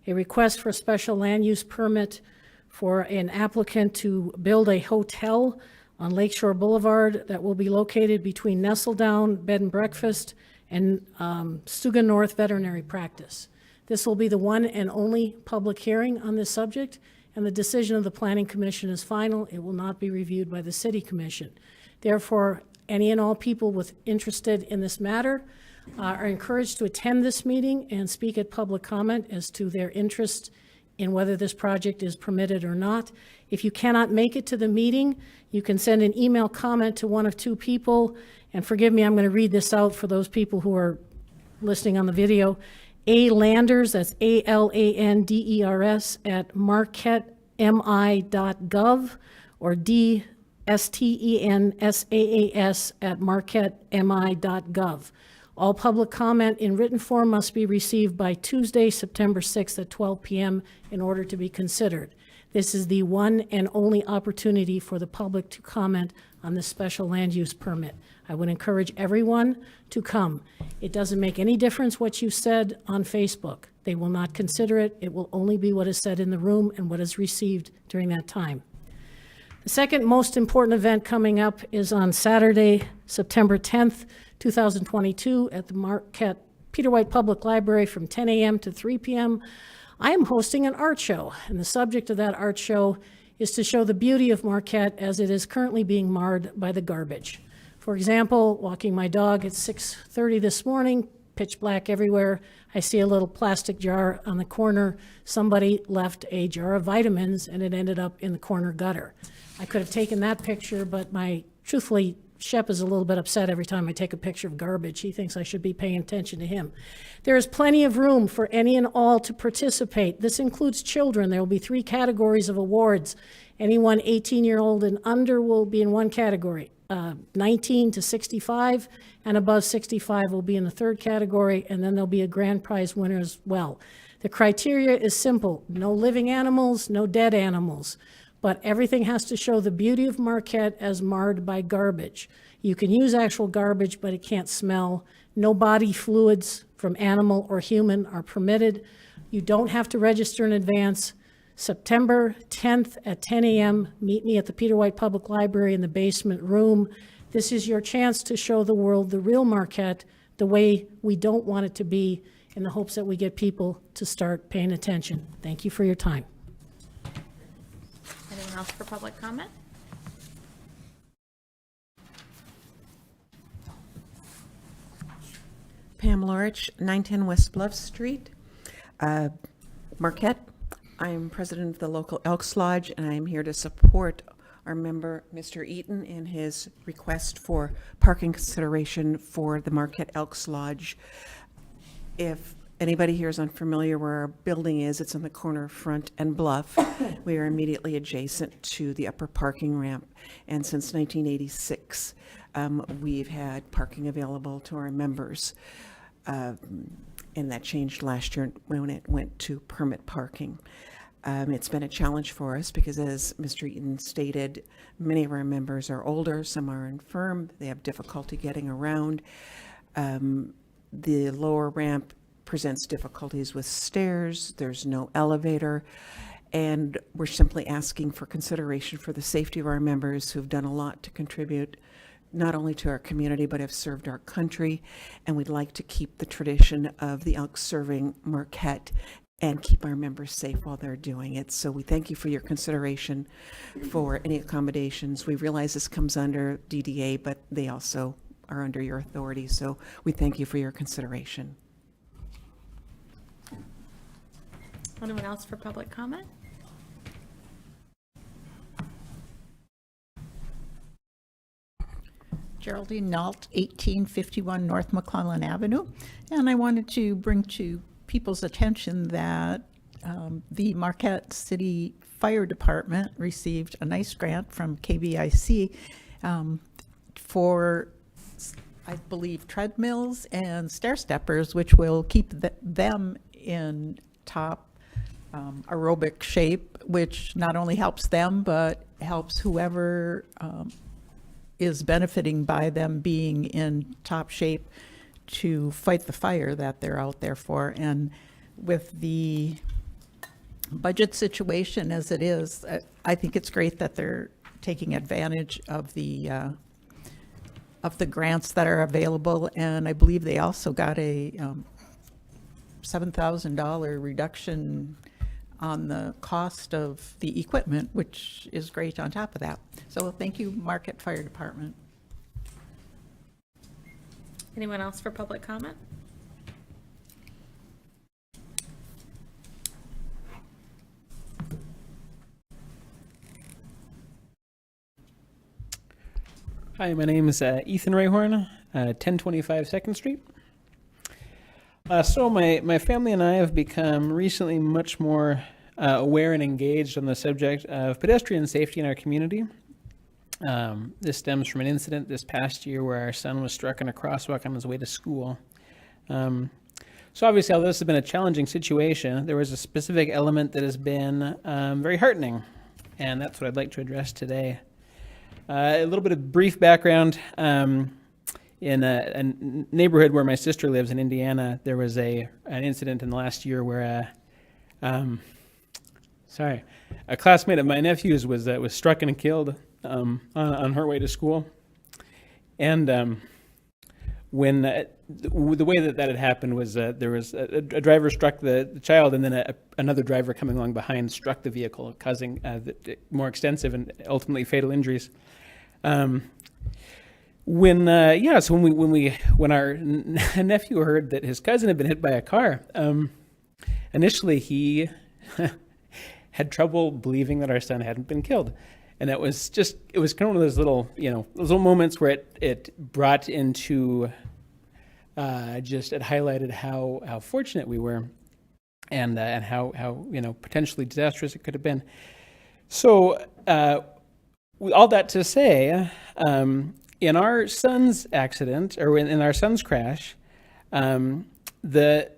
a request for a special land use permit for an applicant to build a hotel on Lakeshore Boulevard that will be located between Nestledown Bed and Breakfast and Stuga North Veterinary Practice. This will be the one and only public hearing on this subject, and the decision of the Planning Commission is final. It will not be reviewed by the City Commission. Therefore, any and all people interested in this matter are encouraged to attend this meeting and speak at public comment as to their interest in whether this project is permitted or not. If you cannot make it to the meeting, you can send an email comment to one of two people, and forgive me, I'm going to read this out for those people who are listening on the video. A. Landers, that's ALANDERS, at marquettemi.gov, or D. STENSAAS at marquettemi.gov. All public comment in written form must be received by Tuesday, September 6th at 12 p.m. in order to be considered. This is the one and only opportunity for the public to comment on this special land use permit. I would encourage everyone to come. It doesn't make any difference what you said on Facebook. They will not consider it. It will only be what is said in the room and what is received during that time. The second most important event coming up is on Saturday, September 10th, 2022 at the Marquette Peter White Public Library from 10 a.m. to 3 p.m. I am hosting an art show, and the subject of that art show is to show the beauty of Marquette as it is currently being marred by the garbage. For example, walking my dog at 6:30 this morning, pitch black everywhere, I see a little plastic jar on the corner. Somebody left a jar of vitamins and it ended up in the corner gutter. I could have taken that picture, but truthfully, Shep is a little bit upset every time I take a picture of garbage. He thinks I should be paying attention to him. There is plenty of room for any and all to participate. This includes children. There will be 3 categories of awards. Anyone 18-year-old and under will be in one category. 19 to 65 and above 65 will be in the 3rd category, and then there'll be a grand prize winner as well. The criteria is simple: no living animals, no dead animals. But everything has to show the beauty of Marquette as marred by garbage. You can use actual garbage, but it can't smell. No body fluids from animal or human are permitted. You don't have to register in advance. September 10th at 10 a.m., meet me at the Peter White Public Library in the basement room. This is your chance to show the world the real Marquette, the way we don't want it to be, in the hopes that we get people to start paying attention. Thank you for your time. Anyone else for public comment? Pam Lorich, 910 West Bluff Street, Marquette. I'm president of the local Elks Lodge, and I'm here to support our member, Mr. Eaton, in his request for parking consideration for the Marquette Elks Lodge. If anybody here is unfamiliar where our building is, it's on the corner of Front and Bluff. We are immediately adjacent to the upper parking ramp, and since 1986, we've had parking available to our members. And that changed last year when it went to permit parking. It's been a challenge for us because, as Mr. Eaton stated, many of our members are older, some are infirm, they have difficulty getting around. The lower ramp presents difficulties with stairs, there's no elevator, and we're simply asking for consideration for the safety of our members who've done a lot to contribute not only to our community, but have served our country. And we'd like to keep the tradition of the Elks serving Marquette and keep our members safe while they're doing it. So we thank you for your consideration for any accommodations. We realize this comes under DDA, but they also are under your authority. So we thank you for your consideration. Anyone else for public comment? Geraldine Nault, 1851 North McClellan Avenue. And I wanted to bring to people's attention that the Marquette City Fire Department received a nice grant from KBIC for, I believe, treadmills and stair steppers, which will keep them in top aerobic shape, which not only helps them, but helps whoever is benefiting by them being in top shape to fight the fire that they're out there for. And with the budget situation as it is, I think it's great that they're taking advantage of the grants that are available. And I believe they also got a $7,000 reduction on the cost of the equipment, which is great on top of that. So thank you, Marquette Fire Department. Anyone else for public comment? Hi, my name is Ethan Rayhorn, 1025 2nd Street. So my family and I have become recently much more aware and engaged on the subject of pedestrian safety in our community. This stems from an incident this past year where our son was struck in a crosswalk on his way to school. So obviously, although this has been a challenging situation, there was a specific element that has been very heartening, and that's what I'd like to address today. A little bit of brief background. In a neighborhood where my sister lives in Indiana, there was an incident in the last year where a classmate of my nephew's was struck and killed on her way to school. And when the way that had happened was there was a driver struck the child, and then another driver coming along behind struck the vehicle, causing more extensive and ultimately fatal injuries. When our nephew heard that his cousin had been hit by a car, initially he had trouble believing that our son hadn't been killed. And it was kind of one of those little moments where it brought into, it highlighted how fortunate we were and how potentially disastrous it could have been. So, all that to say, in our son's accident, or in our son's crash, the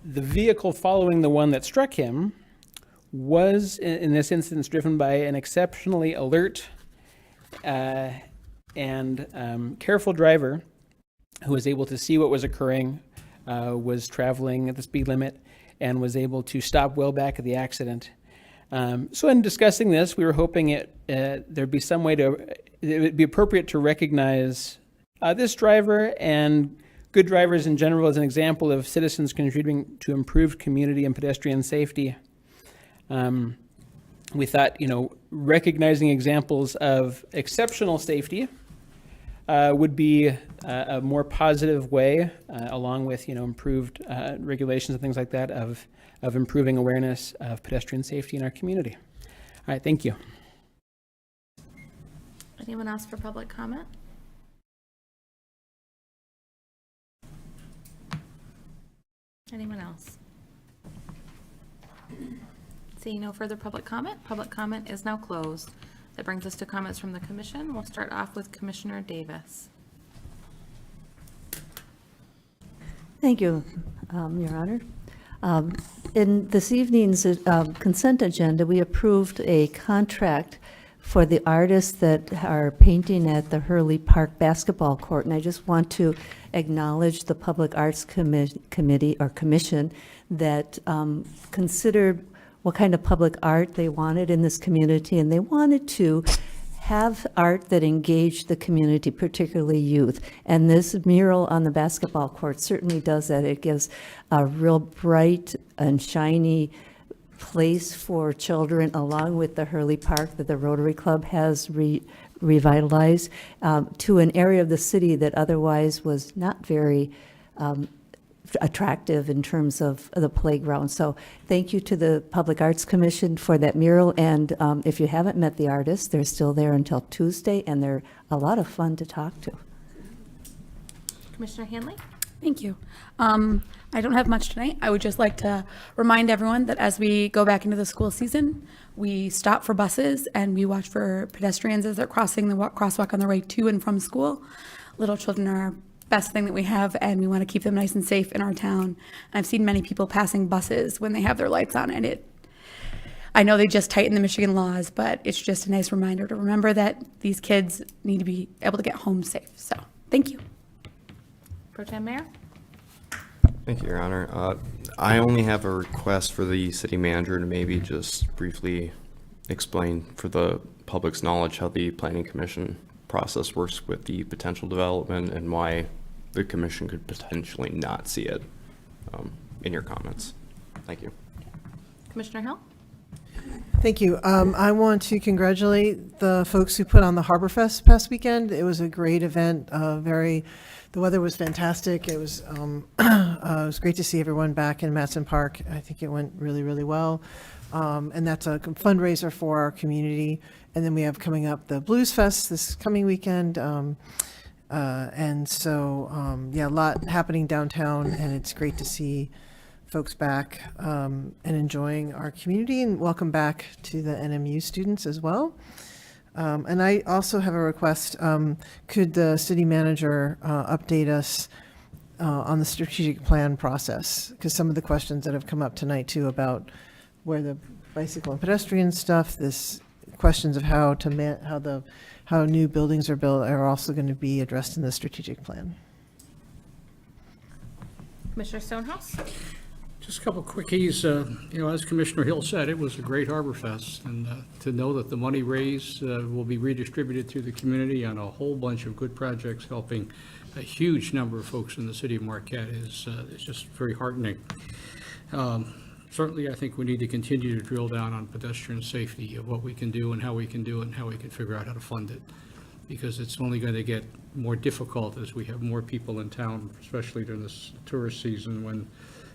vehicle following the one that struck him was, in this instance, driven by an exceptionally alert and careful driver who was able to see what was occurring, was traveling at the speed limit, and was able to stop well back at the accident. So in discussing this, we were hoping there'd be some way it would be appropriate to recognize this driver and good drivers in general as an example of citizens contributing to improved community and pedestrian safety. We thought, recognizing examples of exceptional safety would be a more positive way, along with, improved regulations and things like that, of improving awareness of pedestrian safety in our community. All right, thank you. Anyone else for public comment? Anyone else? Seeing no further public comment is now closed. That brings us to comments from the commission. We'll start off with Commissioner Davis. Thank you, Your Honor. In this evening's consent agenda, we approved a contract for the artists that are painting at the Hurley Park basketball court. And I just want to acknowledge the Public Arts Committee or Commission that considered what kind of public art they wanted in this community, and they wanted to have art that engaged the community, particularly youth. And this mural on the basketball court certainly does that. It gives a real bright and shiny place for children, along with the Hurley Park that the Rotary Club has revitalized, to an area of the city that otherwise was not very attractive in terms of the playground. So thank you to the Public Arts Commission for that mural. And if you haven't met the artists, they're still there until Tuesday, and they're a lot of fun to talk to. Commissioner Hanley? Thank you. I don't have much tonight. I would just like to remind everyone that as we go back into the school season, we stop for buses and we watch for pedestrians as they're crossing the crosswalk on their way to and from school. Little children are our best thing that we have, and we want to keep them nice and safe in our town. I've seen many people passing buses when they have their lights on, and I know they just tightened the Michigan laws, but it's just a nice reminder to remember that these kids need to be able to get home safe. So, thank you. Pro Tem Mayor? Thank you, Your Honor. I only have a request for the city manager to maybe just briefly explain for the public's knowledge how the Planning Commission process works with the potential development and why the commission could potentially not see it in your comments. Thank you. Commissioner Hill? Thank you. I want to congratulate the folks who put on the Harbor Fest past weekend. It was a great event. The weather was fantastic. It was great to see everyone back in Matson Park. I think it went really, really well. And that's a fundraiser for our community. And then we have coming up the Blues Fest this coming weekend. And so, yeah, a lot happening downtown, and it's great to see folks back and enjoying our community. And welcome back to the NMU students as well. And I also have a request. Could the city manager update us on the strategic plan process? Because some of the questions that have come up tonight too about where the bicycle and pedestrian stuff, this questions of how new buildings are built are also going to be addressed in the strategic plan. Commissioner Stonehouse? Just a couple quickies. As Commissioner Hill said, it was a great Harbor Fest, and to know that the money raised will be redistributed through the community on a whole bunch of good projects helping a huge number of folks in the city of Marquette is just very heartening. Certainly, I think we need to continue to drill down on pedestrian safety, of what we can do and how we can do it and how we can figure out how to fund it, because it's only going to get more difficult as we have more people in town, especially during this tourist season, when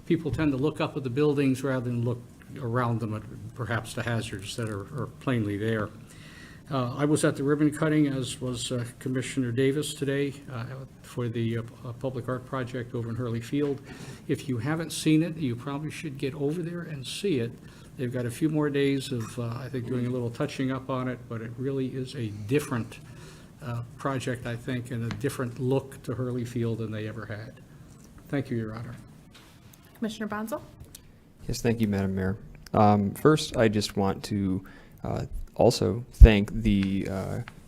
people tend to look up at the buildings rather than look around them at perhaps the hazards that are plainly there. I was at the ribbon cutting, as was Commissioner Davis today, for the public art project over in Hurley Field. If you haven't seen it, you probably should get over there and see it. They've got a few more days of, I think, doing a little touching up on it, but it really is a different project, I think, and a different look to Hurley Field than they ever had. Thank you, Your Honor. Commissioner Bonzo? Yes, thank you, Madam Mayor. First, I just want to also thank the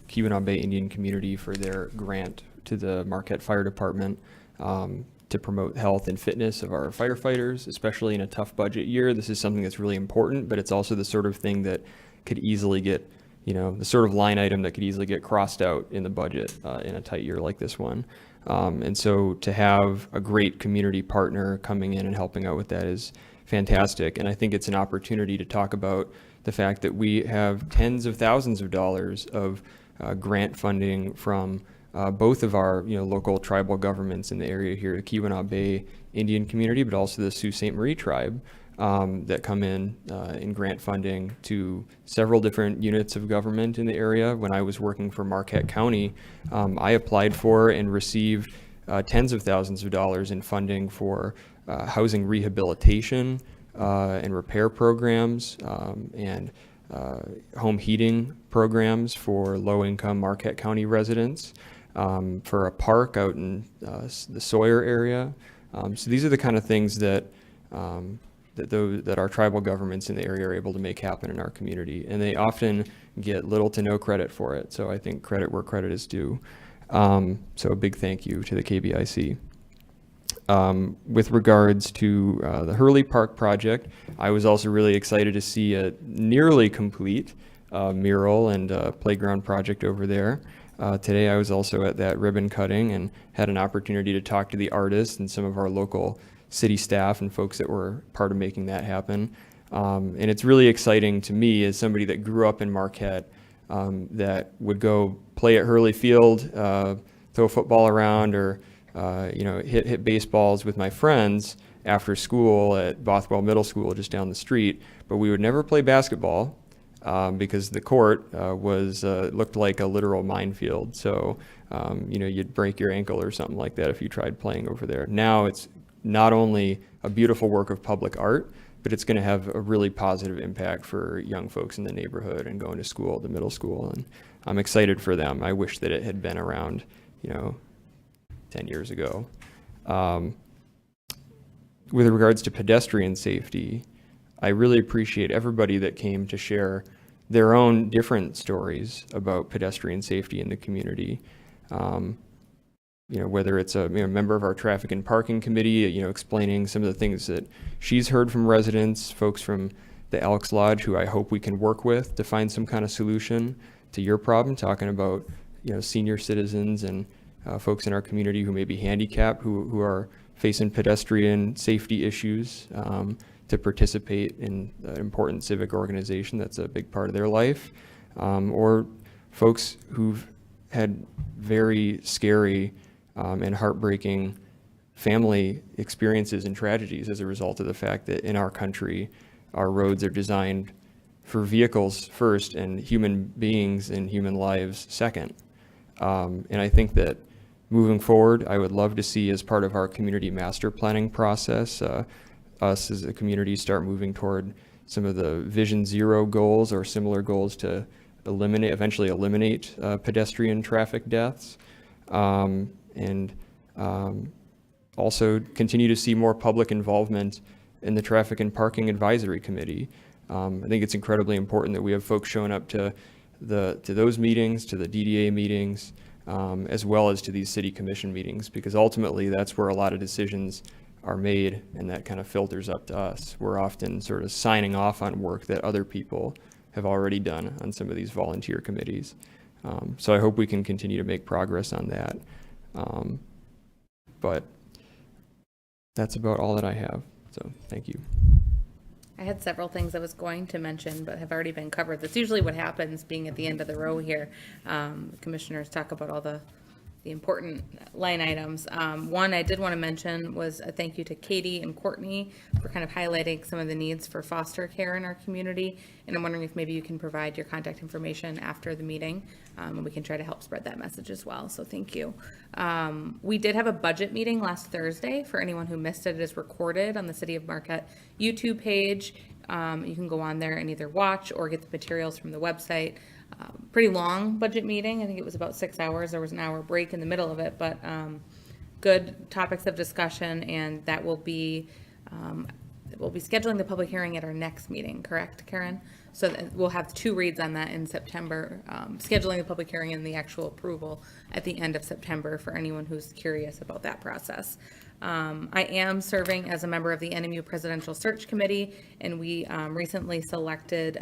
Keweenaw Bay Indian community for their grant to the Marquette Fire Department to promote health and fitness of our firefighters, especially in a tough budget year. This is something that's really important, but it's also the sort of thing that could easily get, the sort of line item that could easily get crossed out in the budget in a tight year like this one. And so to have a great community partner coming in and helping out with that is fantastic. And I think it's an opportunity to talk about the fact that we have tens of thousands of dollars of grant funding from both of our local tribal governments in the area here, the Keweenaw Bay Indian community, but also the Sault Ste. Marie tribe, that come in grant funding to several different units of government in the area. When I was working for Marquette County, I applied for and received tens of thousands of dollars in funding for housing rehabilitation and repair programs and home heating programs for low-income Marquette County residents, for a park out in the Sawyer area. So these are the kind of things that that our tribal governments in the area are able to make happen in our community. And they often get little to no credit for it. So I think credit where credit is due. So a big thank you to the KBIC. With regards to the Hurley Park project, I was also really excited to see a nearly complete mural and playground project over there. Today I was also at that ribbon cutting and had an opportunity to talk to the artists and some of our local city staff and folks that were part of making that happen. And it's really exciting to me as somebody that grew up in Marquette, that would go play at Hurley Field, throw a football around, or hit baseballs with my friends after school at Bothwell Middle School just down the street. But we would never play basketball because the court looked like a literal minefield. So you'd break your ankle or something like that if you tried playing over there. Now it's not only a beautiful work of public art, but it's going to have a really positive impact for young folks in the neighborhood and going to school, the middle school. And I'm excited for them. I wish that it had been around, 10 years ago. With regards to pedestrian safety, I really appreciate everybody that came to share their own different stories about pedestrian safety in the community. Whether it's a member of our traffic and parking committee, explaining some of the things that she's heard from residents, folks from the Elks Lodge, who I hope we can work with to find some kind of solution to your problem, talking about, senior citizens and folks in our community who may be handicapped, who are facing pedestrian safety issues, to participate in an important civic organization that's a big part of their life, or folks who've had very scary and heartbreaking family experiences and tragedies as a result of the fact that in our country, our roads are designed for vehicles first and human beings and human lives second. And I think that moving forward, I would love to see, as part of our community master planning process, us as a community start moving toward some of the Vision Zero goals or similar goals to eventually eliminate pedestrian traffic deaths. And also continue to see more public involvement in the Traffic and Parking Advisory Committee. I think it's incredibly important that we have folks showing up to those meetings, to the DDA meetings, as well as to these city commission meetings, because ultimately that's where a lot of decisions are made, and that kind of filters up to us. We're often sort of signing off on work that other people have already done on some of these volunteer committees. So I hope we can continue to make progress on that. But that's about all that I have. So thank you. I had several things I was going to mention, but have already been covered. That's usually what happens being at the end of the row here. Commissioners talk about all the important line items. One I did want to mention was a thank you to Katie and Courtney for kind of highlighting some of the needs for foster care in our community. And I'm wondering if maybe you can provide your contact information after the meeting, and we can try to help spread that message as well. So thank you. We did have a budget meeting last Thursday. For anyone who missed it, it is recorded on the City of Marquette YouTube page. You can go on there and either watch or get the materials from the website. Pretty long budget meeting. I think it was about 6 hours. There was an hour break in the middle of it, but good topics of discussion, and that will be we'll be scheduling the public hearing at our next meeting, correct, Karen? So we'll have 2 reads on that in September, scheduling the public hearing and the actual approval at the end of September for anyone who's curious about that process. I am serving as a member of the NMU Presidential Search Committee, and we recently selected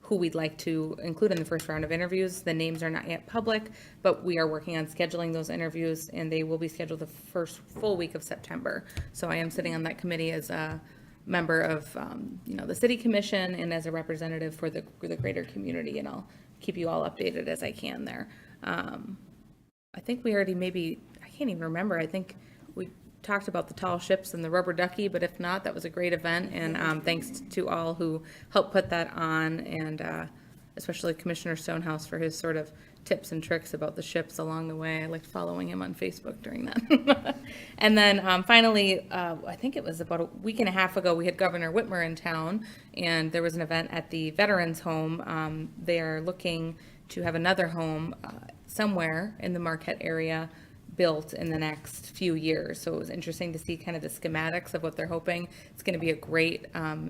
who we'd like to include in the first round of interviews. The names are not yet public, but we are working on scheduling those interviews, and they will be scheduled the first full week of September. So I am sitting on that committee as a member of the City Commission and as a representative for the greater community, and I'll keep you all updated as I can there. I think we already I can't even remember, I think we talked about the tall ships and the rubber ducky, but if not, that was a great event, and thanks to all who helped put that on, and especially Commissioner Stonehouse for his sort of tips and tricks about the ships along the way. I liked following him on Facebook during that. And then finally, I think it was about a week and a half ago, we had Governor Whitmer in town, and there was an event at the Veterans Home. They are looking to have another home somewhere in the Marquette area built in the next few years. So it was interesting to see kind of the schematics of what they're hoping. It's going to be a great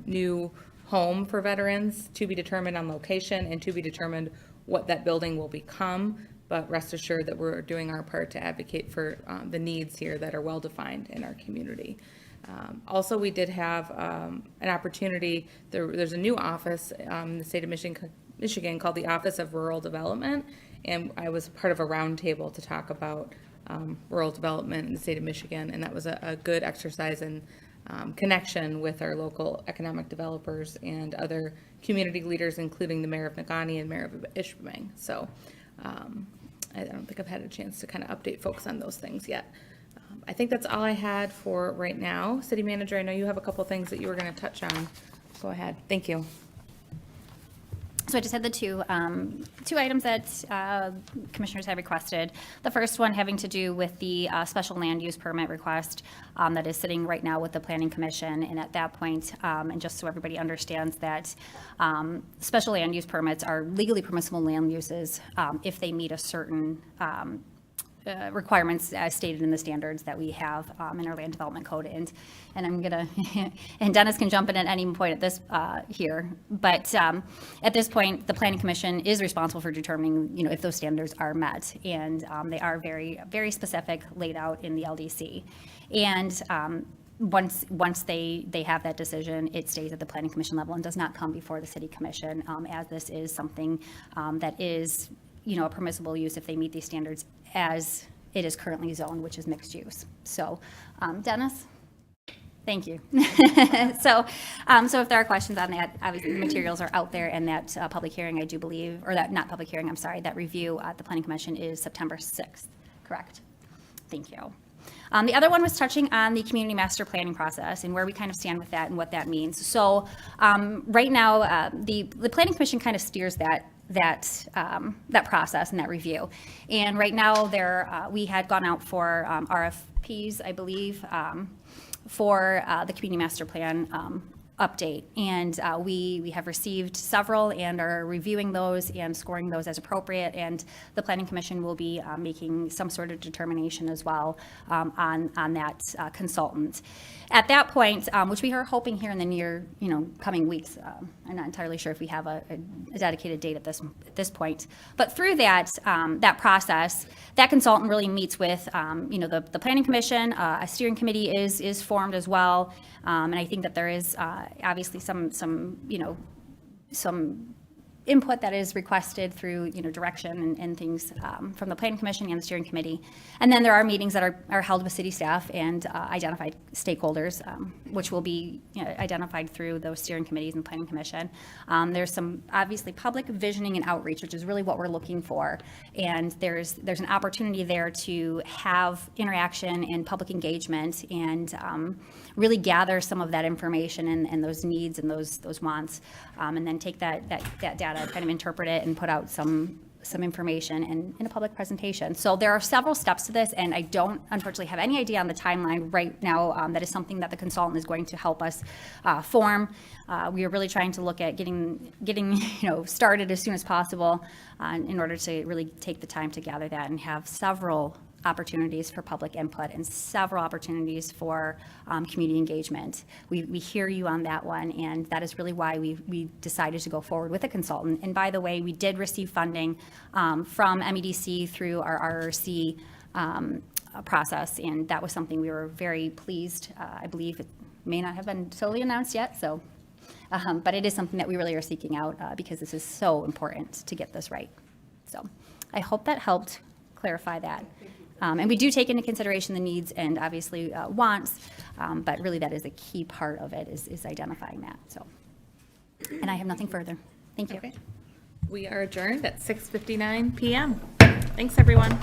new home for veterans, to be determined on location and to be determined what that building will become. But rest assured that we're doing our part to advocate for the needs here that are well-defined in our community. Also, we did have an opportunity, there's a new office in the state of Michigan called the Office of Rural Development, and I was part of a roundtable to talk about rural development in the state of Michigan, and that was a good exercise in connection with our local economic developers and other community leaders, including the mayor of Nagani and mayor of Ishpeming. So I don't think I've had a chance to kind of update folks on those things yet. I think that's all I had for right now. City Manager, I know you have a couple things that you were going to touch on. Go ahead. Thank you. So I just had the two items that commissioners have requested. The first one having to do with the special land use permit request that is sitting right now with the Planning Commission. And at that point, and just so everybody understands that special land use permits are legally permissible land uses if they meet a certain requirements as stated in the standards that we have in our land development code. And I'm gonna, and Dennis can jump in at any point at this here, but at this point, the Planning Commission is responsible for determining, if those standards are met, and they are very, very specific, laid out in the LDC. And once they have that decision, it stays at the Planning Commission level and does not come before the City Commission, as this is something that is, a permissible use if they meet these standards as it is currently zoned, which is mixed use. So, Dennis? Thank you. So if there are questions on that, obviously the materials are out there, and that public hearing, I do believe, or that, not public hearing, I'm sorry, that review at the Planning Commission is September 6th, correct? Thank you. The other one was touching on the community master planning process and where we kind of stand with that and what that means. So right now, the Planning Commission kind of steers that process and that review. And right now, we had gone out for RFPs, I believe, for the community master plan update, and we have received several and are reviewing those and scoring those as appropriate, and the Planning Commission will be making some sort of determination as well on that consultant. At that point, which we are hoping here in the near, coming weeks, I'm not entirely sure if we have a dedicated date at this point, but through that process, that consultant really meets with, the Planning Commission. A steering committee is formed as well, and I think that there is obviously some input that is requested through, direction and things from the Planning Commission and the steering committee. And then there are meetings that are held with city staff and identified stakeholders, which will be identified through those steering committees and Planning Commission. There's some obviously public visioning and outreach, which is really what we're looking for. And there's an opportunity there to have interaction and public engagement and really gather some of that information and those needs and those wants, and then take that data, kind of interpret it and put out some information in a public presentation. So there are several steps to this, and I don't unfortunately have any idea on the timeline right now. That is something that the consultant is going to help us form. We are really trying to look at getting started as soon as possible in order to really take the time to gather that and have several opportunities for public input and several opportunities for community engagement. We hear you on that one, and that is really why we decided to go forward with a consultant. And by the way, we did receive funding from MEDC through our RRC process, and that was something we were very pleased. I believe it may not have been totally announced yet, so but it is something that we really are seeking out because this is so important to get this right. So I hope that helped clarify that. And we do take into consideration the needs and obviously wants, but really that is a key part of it is identifying that. So, and I have nothing further. Thank you. Okay. We are adjourned at 6:59 p.m. Thanks, everyone.